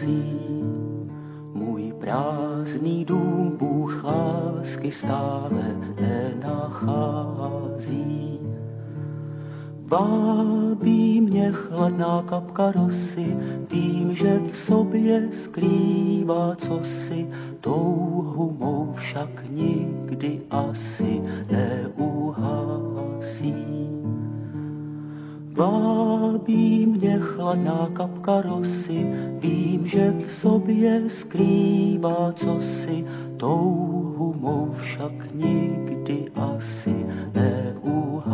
schází. Můj prázdný dům Bůh lásky stále nenachází. Vábí mě chladná kapka rosy, vím, že v sobě skrývá cosi, touhu mou však nikdy asi neuhasí. Vábí mě chladná kapka rosy, vím, že v sobě skrývá cosi, touhu mou však nikdy asi neuhasí.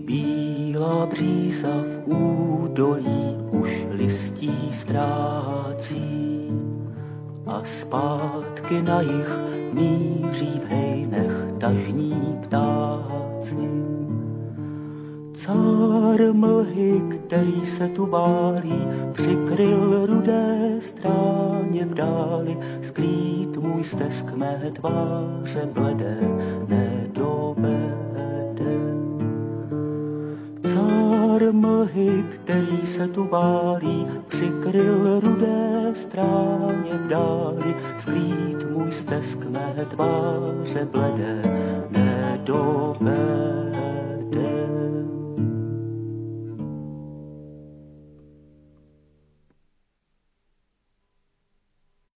Bílá bříza v údolí už listí ztrácí a zpátky na jih míří v hejnech tažní ptáci. Cár mlhy, který se tu bálí, přikryl rudé stráně v dáli, skrýt můj stesk mé tváře bledé nedobede. Cár mlhy, který se tu bálí, přikryl rudé stráně v dáli, skrýt můj stesk mé tváře bledé nedobede.